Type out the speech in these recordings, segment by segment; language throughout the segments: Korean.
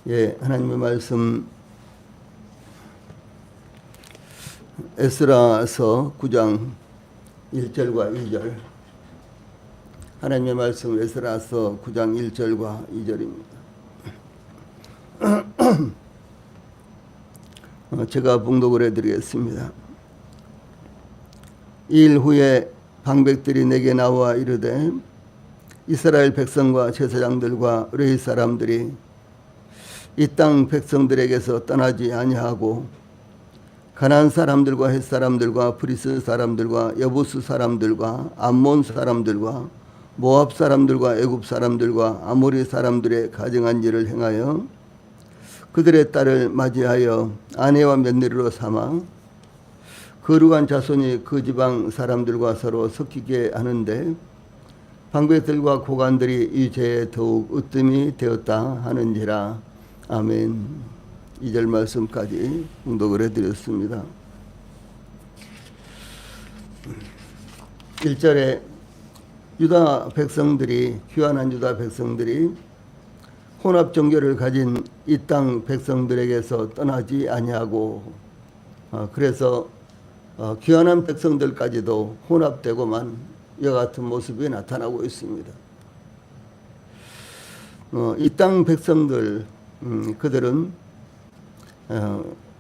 예, 하나님의 말씀 에스라서 9장 1절과 2절. 하나님의 말씀 에스라서 9장 1절과 2절입니다. 제가 봉독을 해드리겠습니다. 이 일 후에 방백들이 내게 나와 이르되 이스라엘 백성과 제사장들과 레위 사람들이 이 땅 백성들에게서 떠나지 아니하고 가나안 사람들과 헷 사람들과 브리스 사람들과 여부스 사람들과 암몬 사람들과 모압 사람들과 애굽 사람들과 아모리 사람들의 가증한 일을 행하여 그들의 딸을 맞이하여 아내와 며느리로 삼아 거룩한 자손이 그 지방 사람들과 서로 섞이게 하는데 방백들과 고관들이 이 죄에 더욱 으뜸이 되었다 하는지라. 아멘. 2절 말씀까지 봉독을 해드렸습니다. 1절에 유다 백성들이, 귀환한 유다 백성들이 혼합 종교를 가진 이 땅 백성들에게서 떠나지 아니하고, 그래서 귀환한 백성들까지도 혼합되고만 이와 같은 모습이 나타나고 있습니다. 이 땅 백성들, 그들은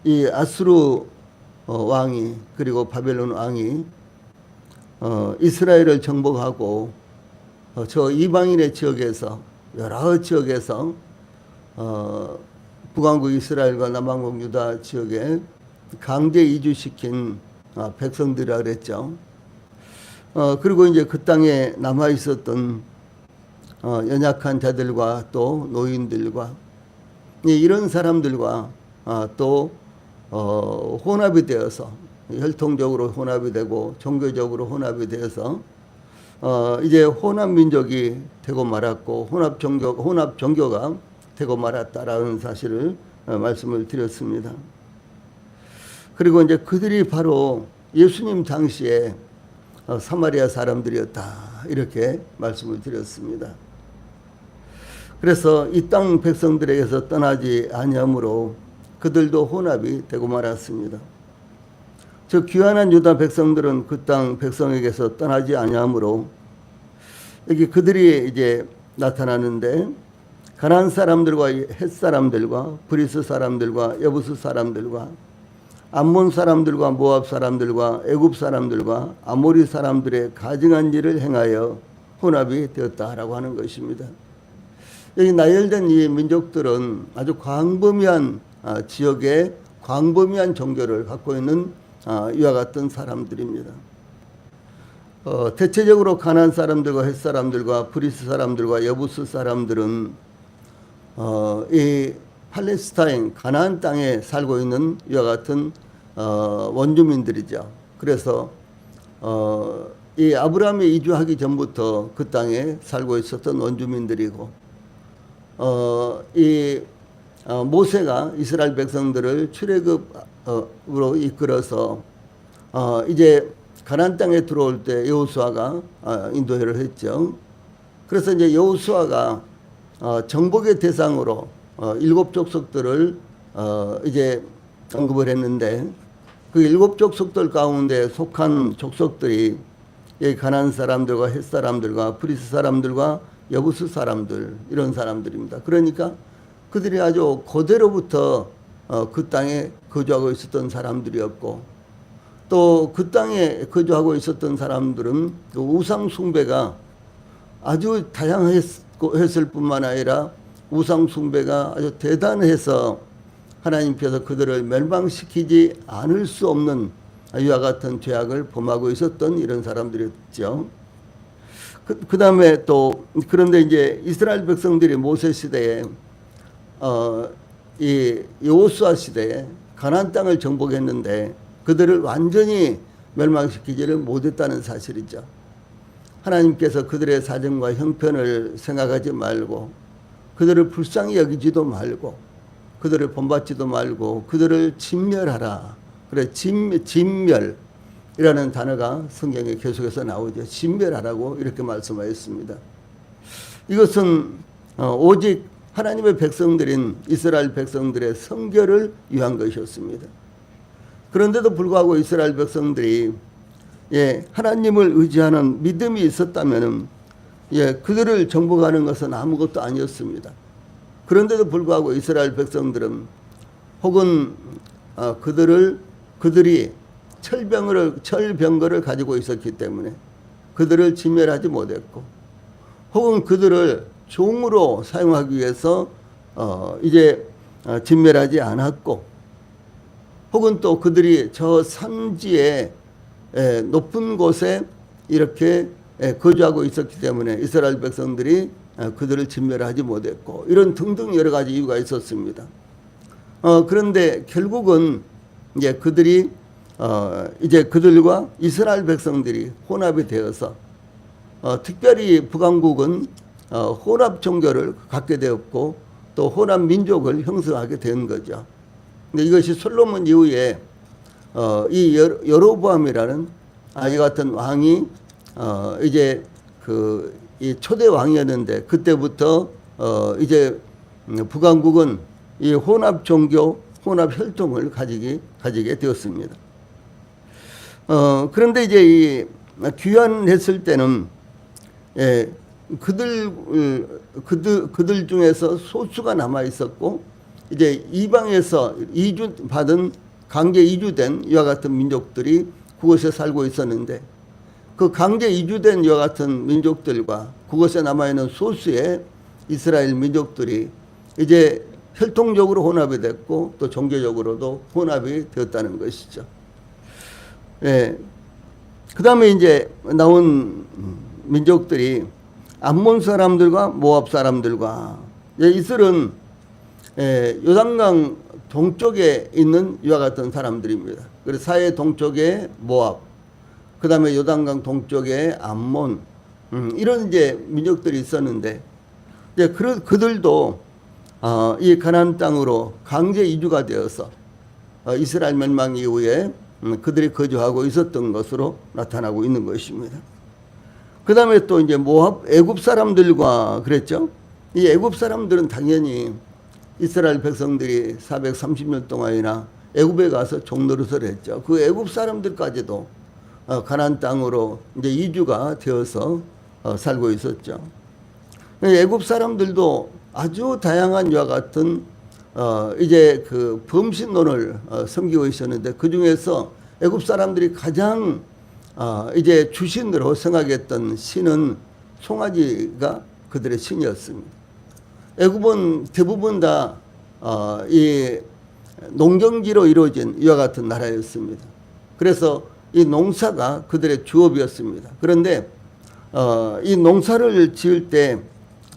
이 아수르 왕이, 그리고 바벨론 왕이 이스라엘을 정복하고 저 이방인의 지역에서, 여러 지역에서 북왕국 이스라엘과 남왕국 유다 지역에 강제 이주시킨 백성들이라 그랬죠. 그리고 이제 그 땅에 남아 있었던 연약한 자들과 또 노인들과 이런 사람들과 또 혼합이 되어서, 혈통적으로 혼합이 되고 종교적으로 혼합이 되어서 이제 혼합 민족이 되고 말았고 혼합 종교가 되고 말았다라는 사실을 말씀을 드렸습니다. 그리고 이제 그들이 바로 예수님 당시에 사마리아 사람들이었다, 이렇게 말씀을 드렸습니다. 그래서 이 땅 백성들에게서 떠나지 아니하므로 그들도 혼합이 되고 말았습니다. 즉 귀환한 유다 백성들은 그 땅 백성에게서 떠나지 아니하므로, 여기 그들이 이제 나타나는데 가나안 사람들과 헷 사람들과 브리스 사람들과 여부스 사람들과 암몬 사람들과 모압 사람들과 애굽 사람들과 아모리 사람들의 가증한 일을 행하여 혼합이 되었다라고 하는 것입니다. 여기 나열된 이 민족들은 아주 광범위한 지역에 광범위한 종교를 갖고 있는 이와 같은 사람들입니다. 대체적으로 가나안 사람들과 헷 사람들과 브리스 사람들과 여부스 사람들은 이 팔레스타인 가나안 땅에 살고 있는 이와 같은 원주민들이죠. 그래서 이 아브라함이 이주하기 전부터 그 땅에 살고 있었던 원주민들이고, 이 모세가 이스라엘 백성들을 출애굽으로 이끌어서 이제 가나안 땅에 들어올 때 여호수아가 인도를 했죠. 그래서 이제 여호수아가 정복의 대상으로 7 족속들을 이제 언급을 했는데, 그 7 족속들 가운데 속한 족속들이 이 가나안 사람들과 헷 사람들과 브리스 사람들과 여부스 사람들, 이런 사람들입니다. 그러니까 그들이 아주 고대로부터 그 땅에 거주하고 있었던 사람들이었고, 또 그 땅에 거주하고 있었던 사람들은 그 우상 숭배가 아주 다양했을 뿐만 아니라 우상 숭배가 아주 대단해서 하나님께서 그들을 멸망시키지 않을 수 없는 이와 같은 죄악을 범하고 있었던 이런 사람들이었죠. 그 다음에 또, 그런데 이제 이스라엘 백성들이 모세 시대에 이 여호수아 시대에 가나안 땅을 정복했는데 그들을 완전히 멸망시키지를 못했다는 사실이죠. 하나님께서 그들의 사정과 형편을 생각하지 말고, 그들을 불쌍히 여기지도 말고, 그들을 본받지도 말고 그들을 진멸하라. 그래, 진멸이라는 단어가 성경에 계속해서 나오죠. 진멸하라고 이렇게 말씀하였습니다. 이것은 오직 하나님의 백성들인 이스라엘 백성들의 성결을 위한 것이었습니다. 그런데도 불구하고 이스라엘 백성들이 하나님을 의지하는 믿음이 있었다면 그들을 정복하는 것은 아무것도 아니었습니다. 그런데도 불구하고 이스라엘 백성들은 혹은 그들이 철병거를 가지고 있었기 때문에 그들을 진멸하지 못했고, 혹은 그들을 종으로 사용하기 위해서 진멸하지 않았고, 혹은 또 그들이 저 산지에 높은 곳에 이렇게 거주하고 있었기 때문에 이스라엘 백성들이 그들을 진멸하지 못했고, 이런 등등 여러 가지 이유가 있었습니다. 그런데 결국은 그들이 그들과 이스라엘 백성들이 혼합이 되어서 특별히 북왕국은 혼합 종교를 갖게 되었고 또 혼합 민족을 형성하게 된 거죠. 근데 이것이 솔로몬 이후에 이 여로보암이라는 이 같은 왕이 이 초대 왕이었는데, 그때부터 북왕국은 이 혼합 종교, 혼합 혈통을 가지게 되었습니다. 그런데 이 귀환했을 때는 그들 중에서 소수가 남아 있었고, 이방에서 강제 이주된 이와 같은 민족들이 그곳에 살고 있었는데, 그 강제 이주된 이와 같은 민족들과 그곳에 남아있는 소수의 이스라엘 민족들이 혈통적으로 혼합이 됐고 또 종교적으로도 혼합이 되었다는 것이죠. 그 다음에 나온 민족들이 암몬 사람들과 모압 사람들과, 이들은 요단강 동쪽에 있는 이와 같은 사람들입니다. 그래서 사해 동쪽에 모압, 그 다음에 요단강 동쪽에 암몬, 이런 민족들이 있었는데, 그들도 이 가나안 땅으로 강제 이주가 되어서 이스라엘 멸망 이후에 그들이 거주하고 있었던 것으로 나타나고 있는 것입니다. 그 다음에 또 모압 애굽 사람들과 그랬죠. 이 애굽 사람들은 당연히 이스라엘 백성들이 430년 동안이나 애굽에 가서 종노릇을 했죠. 그 애굽 사람들까지도 가나안 땅으로 이주가 되어서 살고 있었죠. 애굽 사람들도 아주 다양한 이와 같은 그 범신론을 섬기고 있었는데, 그 중에서 애굽 사람들이 가장 주신으로 생각했던 신은 송아지가 그들의 신이었습니다. 애굽은 대부분 다 이 농경지로 이루어진 이와 같은 나라였습니다. 그래서 이 농사가 그들의 주업이었습니다. 그런데 이 농사를 지을 때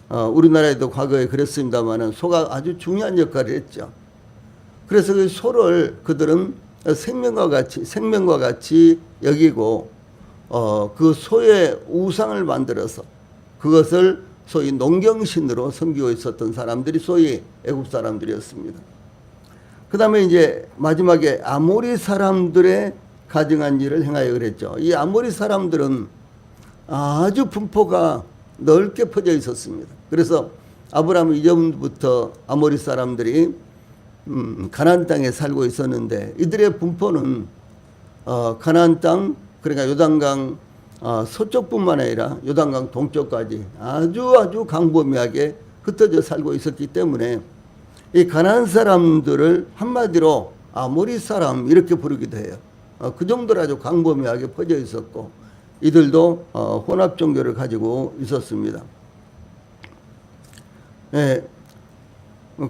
우리나라에도 과거에 그랬습니다만은 소가 아주 중요한 역할을 했죠. 그래서 그 소를 그들은 생명과 같이 여기고 그 소의 우상을 만들어서 그것을 소위 농경신으로 섬기고 있었던 사람들이 소위 애굽 사람들이었습니다. 그 다음에 마지막에 아모리 사람들의 가증한 일을 행하여 그랬죠. 이 아모리 사람들은 아주 분포가 넓게 퍼져 있었습니다. 그래서 아브라함 이전부터 아모리 사람들이 가나안 땅에 살고 있었는데, 이들의 분포는 가나안 땅, 그러니까 요단강 서쪽뿐만 아니라 요단강 동쪽까지 아주 광범위하게 흩어져 살고 있었기 때문에 이 가나안 사람들을 한마디로 아모리 사람 이렇게 부르기도 해요. 그 정도로 아주 광범위하게 퍼져 있었고, 이들도 혼합 종교를 가지고 있었습니다.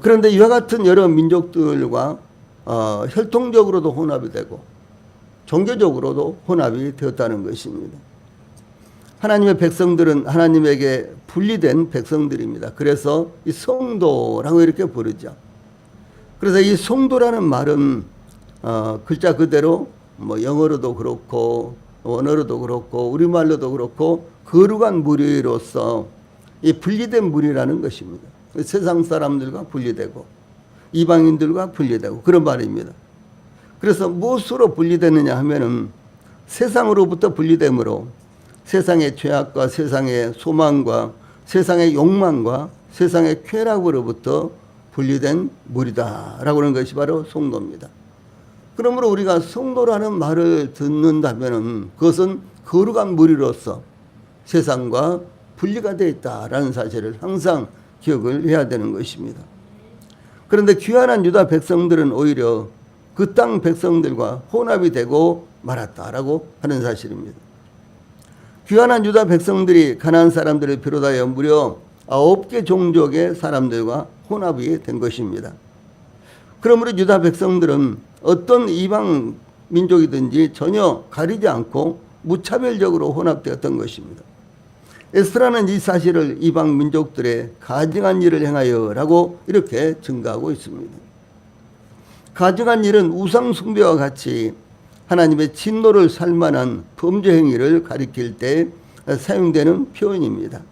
그런데 이와 같은 여러 민족들과 혈통적으로도 혼합이 되고 종교적으로도 혼합이 되었다는 것입니다. 하나님의 백성들은 하나님에게 분리된 백성들입니다. 그래서 이 성도라고 이렇게 부르죠. 그래서 이 성도라는 말은 글자 그대로 영어로도 그렇고 원어로도 그렇고 우리말로도 그렇고 거룩한 무리로서 이 분리된 무리라는 것입니다. 세상 사람들과 분리되고 이방인들과 분리되고 그런 말입니다. 그래서 무엇으로 분리되느냐 하면은 세상으로부터 분리됨으로 세상의 죄악과 세상의 소망과 세상의 욕망과 세상의 쾌락으로부터 분리된 무리다라고 하는 것이 바로 성도입니다. 그러므로 우리가 성도라는 말을 듣는다면 그것은 거룩한 무리로서 세상과 분리가 되어 있다라는 사실을 항상 기억을 해야 되는 것입니다. 그런데 귀환한 유다 백성들은 오히려 그 땅 백성들과 혼합이 되고 말았다라고 하는 사실입니다. 귀환한 유다 백성들이 가나안 사람들을 비롯하여 무려 9개 종족의 사람들과 혼합이 된 것입니다. 그러므로 유다 백성들은 어떤 이방 민족이든지 전혀 가리지 않고 무차별적으로 혼합되었던 것입니다. 에스라는 이 사실을 이방 민족들의 가증한 일을 행하여라고 이렇게 증가하고 있습니다. 가증한 일은 우상 숭배와 같이 하나님의 진노를 살 만한 범죄 행위를 가리킬 때 사용되는 표현입니다.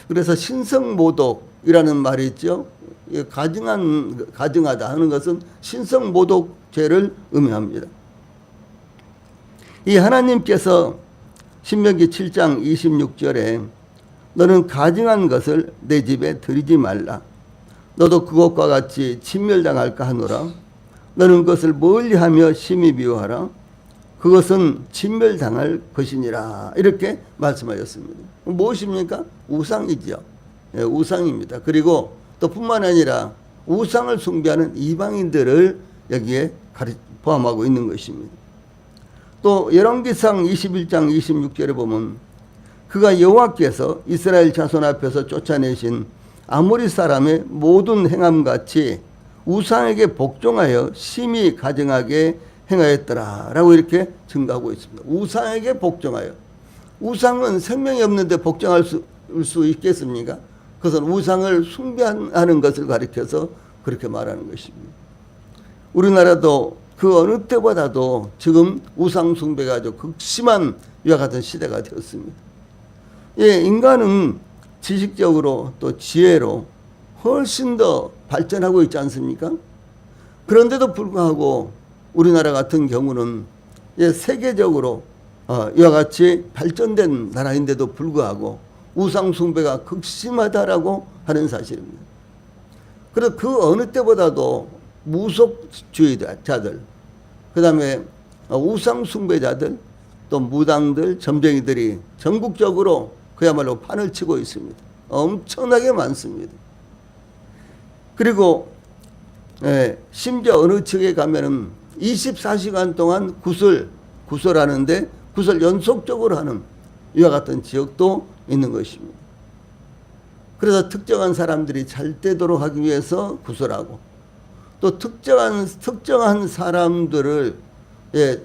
그래서 신성모독이라는 말이 있죠. 가증하다 하는 것은 신성모독죄를 의미합니다. 이 하나님께서 신명기 7장 26절에 너는 가증한 것을 내 집에 들이지 말라. 너도 그것과 같이 진멸당할까 하노라. 너는 그것을 멀리하며 심히 미워하라. 그것은 진멸당할 것이니라. 이렇게 말씀하셨습니다. 무엇입니까? 우상이죠. 예, 우상입니다. 그리고 또 뿐만 아니라 우상을 숭배하는 이방인들을 여기에 포함하고 있는 것입니다. 또 열왕기상 21장 26절에 보면 그가 여호와께서 이스라엘 자손 앞에서 쫓아내신 아모리 사람의 모든 행함같이 우상에게 복종하여 심히 가증하게 행하였더라 라고 이렇게 증가하고 있습니다. 우상에게 복종하여. 우상은 생명이 없는데 복종할 수 있겠습니까? 그것은 우상을 숭배하는 것을 가리켜서 그렇게 말하는 것입니다. 우리나라도 그 어느 때보다도 지금 우상 숭배가 아주 극심한 이와 같은 시대가 되었습니다. 예, 인간은 지식적으로 또 지혜로 훨씬 더 발전하고 있지 않습니까? 그런데도 불구하고 우리나라 같은 경우는 예, 세계적으로 이와 같이 발전된 나라인데도 불구하고 우상 숭배가 극심하다라고 하는 사실입니다. 그래서 그 어느 때보다도 무속주의자들, 그 다음에 우상 숭배자들, 또 무당들, 점쟁이들이 전국적으로 그야말로 판을 치고 있습니다. 엄청나게 많습니다. 그리고 심지어 어느 측에 가면은 24시간 동안 구설하는데 구설 연속적으로 하는 이와 같은 지역도 있는 것입니다. 그래서 특정한 사람들이 잘 되도록 하기 위해서 구설하고 또 특정한 사람들을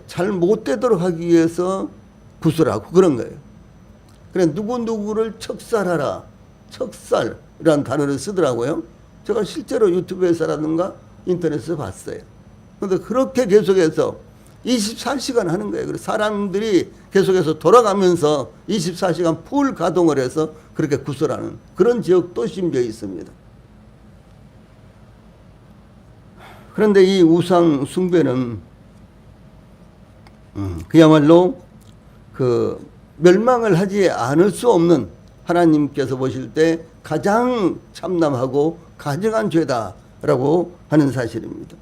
잘 못 되도록 하기 위해서 구설하고 그런 거예요. 그래 누구누구를 척살하라. 척살이라는 단어를 쓰더라고요. 제가 실제로 유튜브에서라든가 인터넷에서 봤어요. 그런데 그렇게 계속해서 24시간 하는 거예요. 그래서 사람들이 계속해서 돌아가면서 24시간 풀 가동을 해서 그렇게 구설하는 그런 지역도 심지어 있습니다. 그런데 이 우상 숭배는 그야말로 그 멸망을 하지 않을 수 없는 하나님께서 보실 때 가장 참남하고 가증한 죄다라고 하는 사실입니다.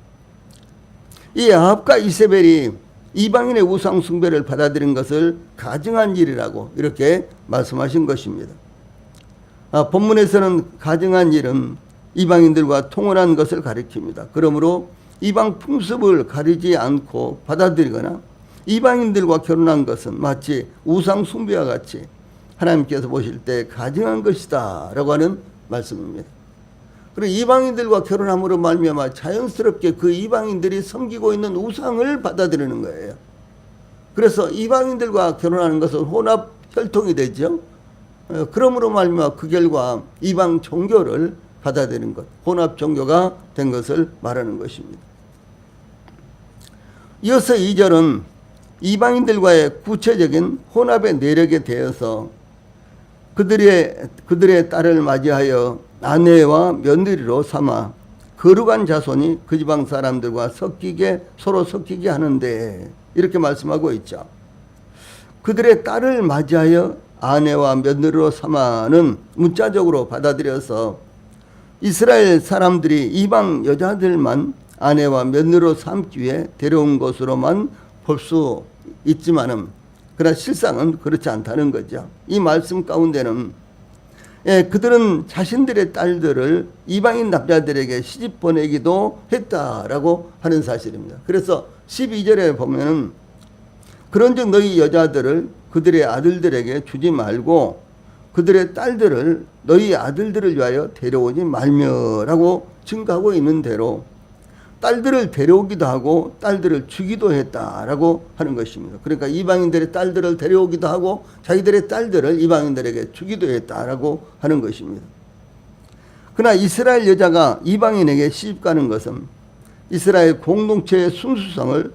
이 아합과 이세벨이 이방인의 우상 숭배를 받아들인 것을 가증한 일이라고 이렇게 말씀하신 것입니다. 본문에서는 가증한 일은 이방인들과 통혼한 것을 가리킵니다. 그러므로 이방 풍습을 가리지 않고 받아들이거나 이방인들과 결혼한 것은 마치 우상 숭배와 같이 하나님께서 보실 때 가증한 것이다 라고 하는 말씀입니다. 그리고 이방인들과 결혼함으로 말미암아 자연스럽게 그 이방인들이 섬기고 있는 우상을 받아들이는 거예요. 그래서 이방인들과 결혼하는 것은 혼합 혈통이 되죠. 그러므로 말미암아 그 결과 이방 종교를 받아들이는 것, 혼합 종교가 된 것을 말하는 것입니다. 이어서 2절은 이방인들과의 구체적인 혼합의 내력에 대해서 그들의 딸을 맞이하여 아내와 며느리로 삼아 거룩한 자손이 그 지방 사람들과 서로 섞이게 하는데 이렇게 말씀하고 있죠. 그들의 딸을 맞이하여 아내와 며느리로 삼아는 문자적으로 받아들여서 이스라엘 사람들이 이방 여자들만 아내와 며느리로 삼기 위해 데려온 것으로만 볼 수 있지만은 그러나 실상은 그렇지 않다는 거죠. 이 말씀 가운데는 그들은 자신들의 딸들을 이방인 남자들에게 시집 보내기도 했다라고 하는 사실입니다. 그래서 12절에 보면은 그런즉 너희 여자들을 그들의 아들들에게 주지 말고 그들의 딸들을 너희 아들들을 위하여 데려오지 말며라고 증가하고 있는 대로 딸들을 데려오기도 하고 딸들을 주기도 했다라고 하는 것입니다. 그러니까 이방인들의 딸들을 데려오기도 하고 자기들의 딸들을 이방인들에게 주기도 했다라고 하는 것입니다. 그러나 이스라엘 여자가 이방인에게 시집가는 것은 이스라엘 공동체의 순수성을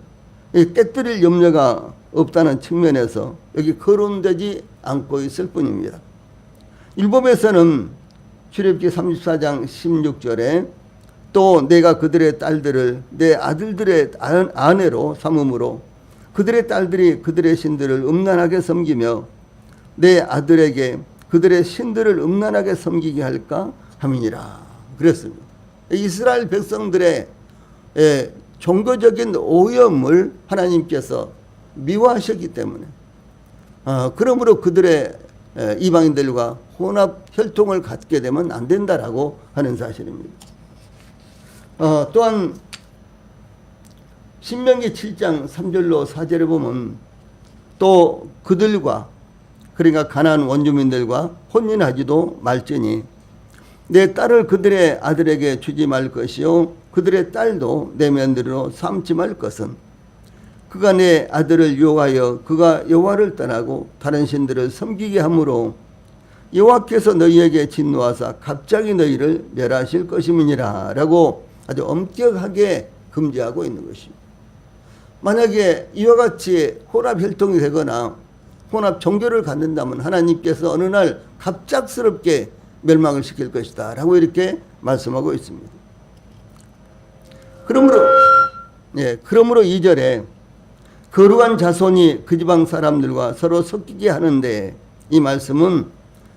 깨뜨릴 염려가 없다는 측면에서 여기 거론되지 않고 있을 뿐입니다. 율법에서는 출애굽기 34장 16절에 또 내가 그들의 딸들을 내 아들들의 아내로 삼음으로 그들의 딸들이 그들의 신들을 음란하게 섬기며 내 아들에게 그들의 신들을 음란하게 섬기게 할까 함이니라 그랬습니다. 이스라엘 백성들의 종교적인 오염을 하나님께서 미워하셨기 때문에 그러므로 그들의 이방인들과 혼합 혈통을 갖게 되면 안 된다라고 하는 사실입니다. 또한 신명기 7장 3절로 4절에 보면 또 그들과 그러니까 가나안 원주민들과 혼인하지도 말지니 내 딸을 그들의 아들에게 주지 말 것이요 그들의 딸도 내 며느리로 삼지 말 것은 그가 내 아들을 유혹하여 그가 여호와를 떠나고 다른 신들을 섬기게 하므로 여호와께서 너희에게 진노하사 갑자기 너희를 멸하실 것임이니라 라고 아주 엄격하게 금지하고 있는 것입니다. 만약에 이와 같이 혼합 혈통이 되거나 혼합 종교를 갖는다면 하나님께서 어느 날 갑작스럽게 멸망을 시킬 것이다 라고 이렇게 말씀하고 있습니다. 그러므로 2절에 거룩한 자손이 그 지방 사람들과 서로 섞이게 하는데 이 말씀은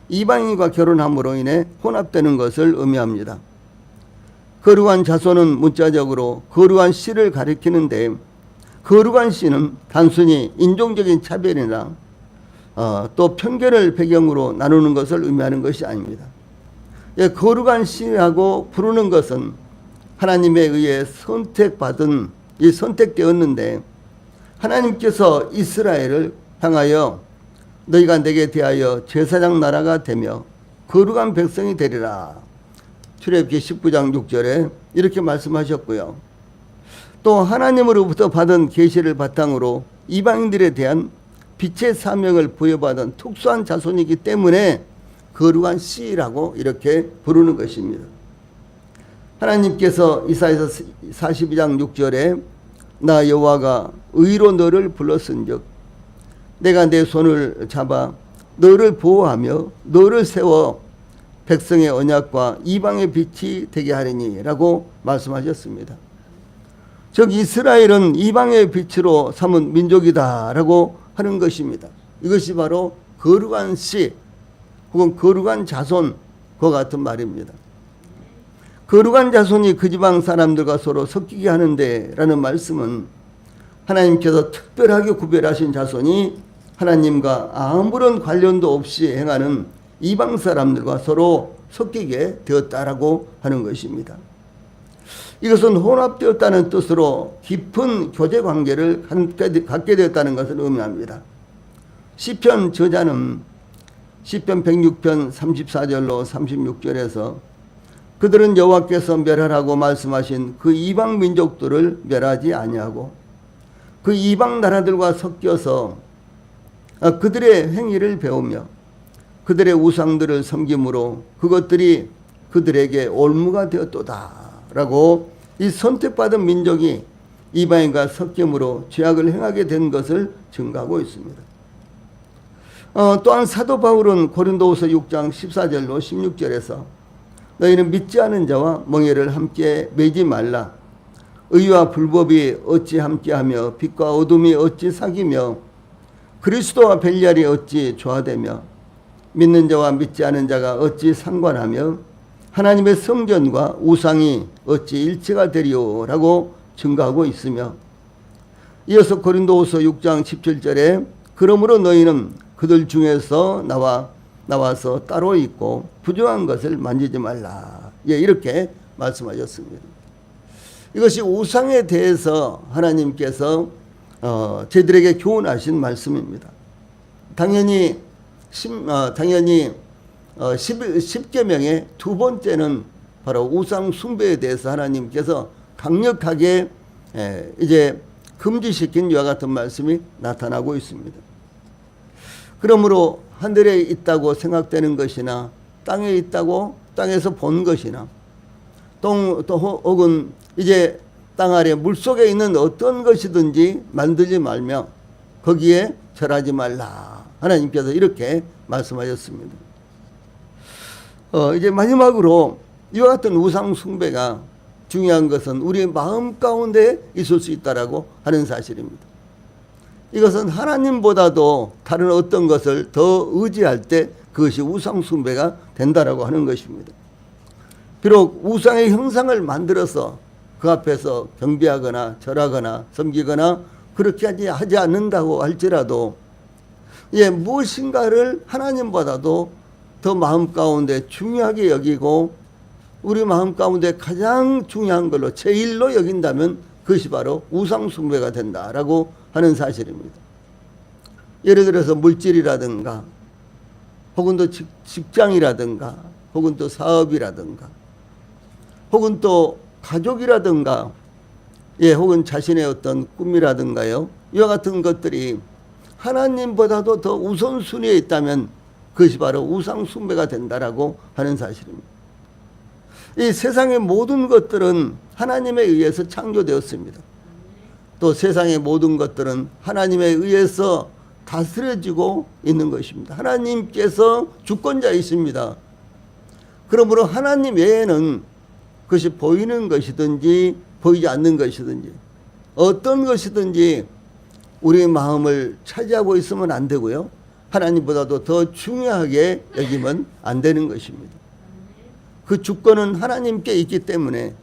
이방인과 결혼함으로 인해 혼합되는 것을 의미합니다. 거룩한 자손은 문자적으로 거룩한 씨를 가리키는데 거룩한 씨는 단순히 인종적인 차별이나 또 편견을 배경으로 나누는 것을 의미하는 것이 아닙니다. 거룩한 씨라고 부르는 것은 하나님에 의해 선택되었는데 하나님께서 이스라엘을 향하여 너희가 내게 대하여 제사장 나라가 되며 거룩한 백성이 되리라. 출애굽기 19장 6절에 이렇게 말씀하셨고요. 또 하나님으로부터 받은 계시를 바탕으로 이방인들에 대한 빛의 사명을 부여받은 특수한 자손이기 때문에 거룩한 씨라고 이렇게 부르는 것입니다. 하나님께서 이사야서 42장 6절에 나 여호와가 의로 너를 불렀은즉 내가 내 손을 잡아 너를 보호하며 너를 세워 백성의 언약과 이방의 빛이 되게 하리니 라고 말씀하셨습니다. 즉 이스라엘은 이방의 빛으로 삼은 민족이다 라고 하는 것입니다. 이것이 바로 거룩한 씨 혹은 거룩한 자손과 같은 말입니다. 거룩한 자손이 그 지방 사람들과 서로 섞이게 하는데 라는 말씀은 하나님께서 특별하게 구별하신 자손이 하나님과 아무런 관련도 없이 행하는 이방 사람들과 서로 섞이게 되었다라고 하는 것입니다. 이것은 혼합되었다는 뜻으로 깊은 교제 관계를 갖게 되었다는 것을 의미합니다. 시편 저자는 시편 106편 34절로 36절에서 그들은 여호와께서 멸하라고 말씀하신 그 이방 민족들을 멸하지 아니하고 그 이방 나라들과 섞여서 그들의 행위를 배우며 그들의 우상들을 섬김으로 그것들이 그들에게 올무가 되었도다 라고 이 선택받은 민족이 이방인과 섞임으로 죄악을 행하게 된 것을 증거하고 있습니다. 또한 사도 바울은 고린도후서 6장 14절로 16절에서 너희는 믿지 않은 자와 멍에를 함께 매지 말라. 의와 불법이 어찌 함께하며 빛과 어둠이 어찌 사귀며 그리스도와 벨리알이 어찌 조화되며 믿는 자와 믿지 않은 자가 어찌 상관하며 하나님의 성전과 우상이 어찌 일치가 되리요 라고 증거하고 있으며, 이어서 고린도후서 6장 17절에 그러므로 너희는 그들 중에서 나와서 따로 있고 부정한 것을 만지지 말라. 예, 이렇게 말씀하셨습니다. 이것이 우상에 대해서 하나님께서 저희들에게 교훈하신 말씀입니다. 당연히 10계명의 두 번째는 바로 우상 숭배에 대해서 하나님께서 강력하게 이제 금지시킨 이와 같은 말씀이 나타나고 있습니다. 그러므로 하늘에 있다고 생각되는 것이나 땅에 있다고 땅에서 본 것이나 또 혹은 이제 땅 아래 물속에 있는 어떤 것이든지 만들지 말며 거기에 절하지 말라. 하나님께서 이렇게 말씀하셨습니다. 이제 마지막으로 이와 같은 우상 숭배가 중요한 것은 우리의 마음 가운데 있을 수 있다라고 하는 사실입니다. 이것은 하나님보다도 다른 어떤 것을 더 의지할 때 그것이 우상 숭배가 된다라고 하는 것입니다. 비록 우상의 형상을 만들어서 그 앞에서 경배하거나 절하거나 섬기거나 그렇게 하지 않는다고 할지라도 무엇인가를 하나님보다도 더 마음 가운데 중요하게 여기고 우리 마음 가운데 가장 중요한 걸로 제일로 여긴다면 그것이 바로 우상 숭배가 된다라고 하는 사실입니다. 예를 들어서 물질이라든가 혹은 또 직장이라든가 혹은 또 사업이라든가 혹은 또 가족이라든가 혹은 자신의 어떤 꿈이라든가요, 이와 같은 것들이 하나님보다도 더 우선순위에 있다면 그것이 바로 우상 숭배가 된다라고 하는 사실입니다. 이 세상의 모든 것들은 하나님에 의해서 창조되었습니다. 또 세상의 모든 것들은 하나님에 의해서 다스려지고 있는 것입니다. 하나님께서 주권자이십니다. 그러므로 하나님 외에는 그것이 보이는 것이든지 보이지 않는 것이든지 어떤 것이든지 우리의 마음을 차지하고 있으면 안 되고요, 하나님보다도 더 중요하게 여기면 안 되는 것입니다. 그 주권은 하나님께 있기 때문에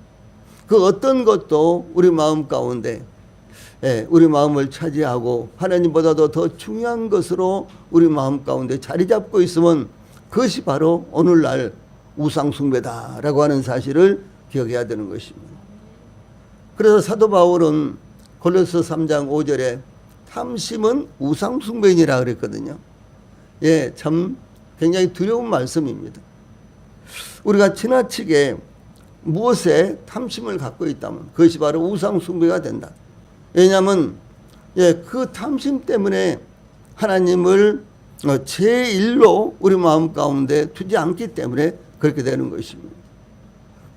그 어떤 것도 우리 마음 가운데 우리 마음을 차지하고 하나님보다도 더 중요한 것으로 우리 마음 가운데 자리 잡고 있으면 그것이 바로 오늘날 우상 숭배다라고 하는 사실을 기억해야 되는 것입니다. 그래서 사도 바울은 골로새 3장 5절에 탐심은 우상 숭배이니라 그랬거든요. 참 굉장히 두려운 말씀입니다. 우리가 지나치게 무엇에 탐심을 갖고 있다면 그것이 바로 우상 숭배가 된다. 왜냐하면 그 탐심 때문에 하나님을 제1로 우리 마음 가운데 두지 않기 때문에 그렇게 되는 것입니다.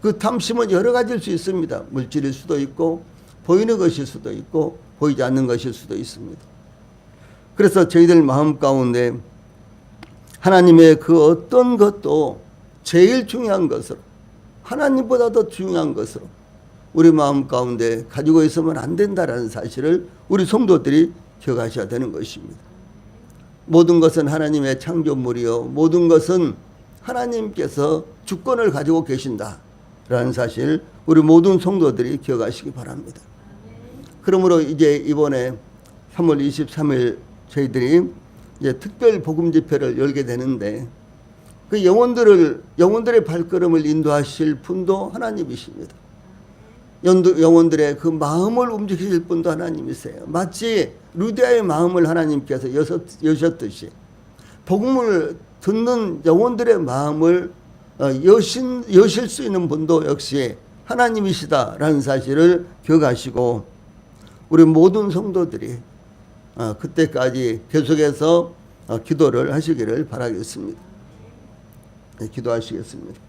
그 탐심은 여러 가지일 수 있습니다. 물질일 수도 있고 보이는 것일 수도 있고 보이지 않는 것일 수도 있습니다. 그래서 저희들 마음 가운데 하나님의 그 어떤 것도 제일 중요한 것으로, 하나님보다 더 중요한 것으로 우리 마음 가운데 가지고 있으면 안 된다라는 사실을 우리 성도들이 기억하셔야 되는 것입니다. 모든 것은 하나님의 창조물이요, 모든 것은 하나님께서 주권을 가지고 계신다라는 사실 우리 모든 성도들이 기억하시기 바랍니다. 그러므로 이제 이번에 3월 23일 저희들이 이제 특별 복음 집회를 열게 되는데 그 영혼들의 발걸음을 인도하실 분도 하나님이십니다. 영혼들의 그 마음을 움직이실 분도 하나님이세요. 마치 루디아의 마음을 하나님께서 여셨듯이 복음을 듣는 영혼들의 마음을 여실 수 있는 분도 역시 하나님이시다라는 사실을 기억하시고 우리 모든 성도들이 그때까지 계속해서 기도를 하시기를 바라겠습니다. 기도하시겠습니다.